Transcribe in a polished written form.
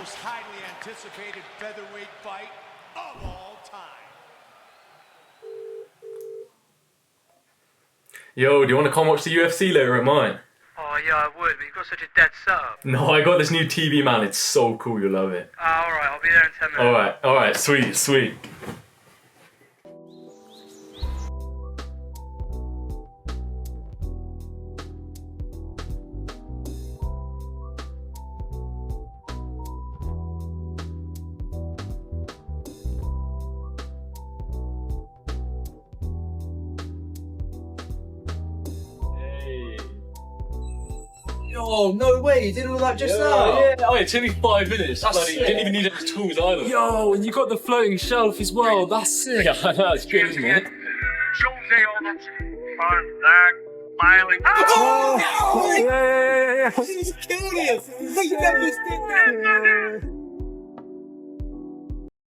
most highly anticipated featherweight fight of all time. Yo, do you want to come watch the UFC later at mine? Oh yeah, I would, but you've got such a dead setup. No, I got this new TV, man. It's so cool. You'll love it. Alright, I'll be there in 10 minutes. Alright, sweet. Oh, no way, you did all that just now? Yeah, oh, it took me 5 minutes. Bloody, you didn't even need any tools either. Yo, and you got the floating shelf as well. That's sick. Yeah, I know, it's good, isn't it? Oh, no! He's killed us! He never did that!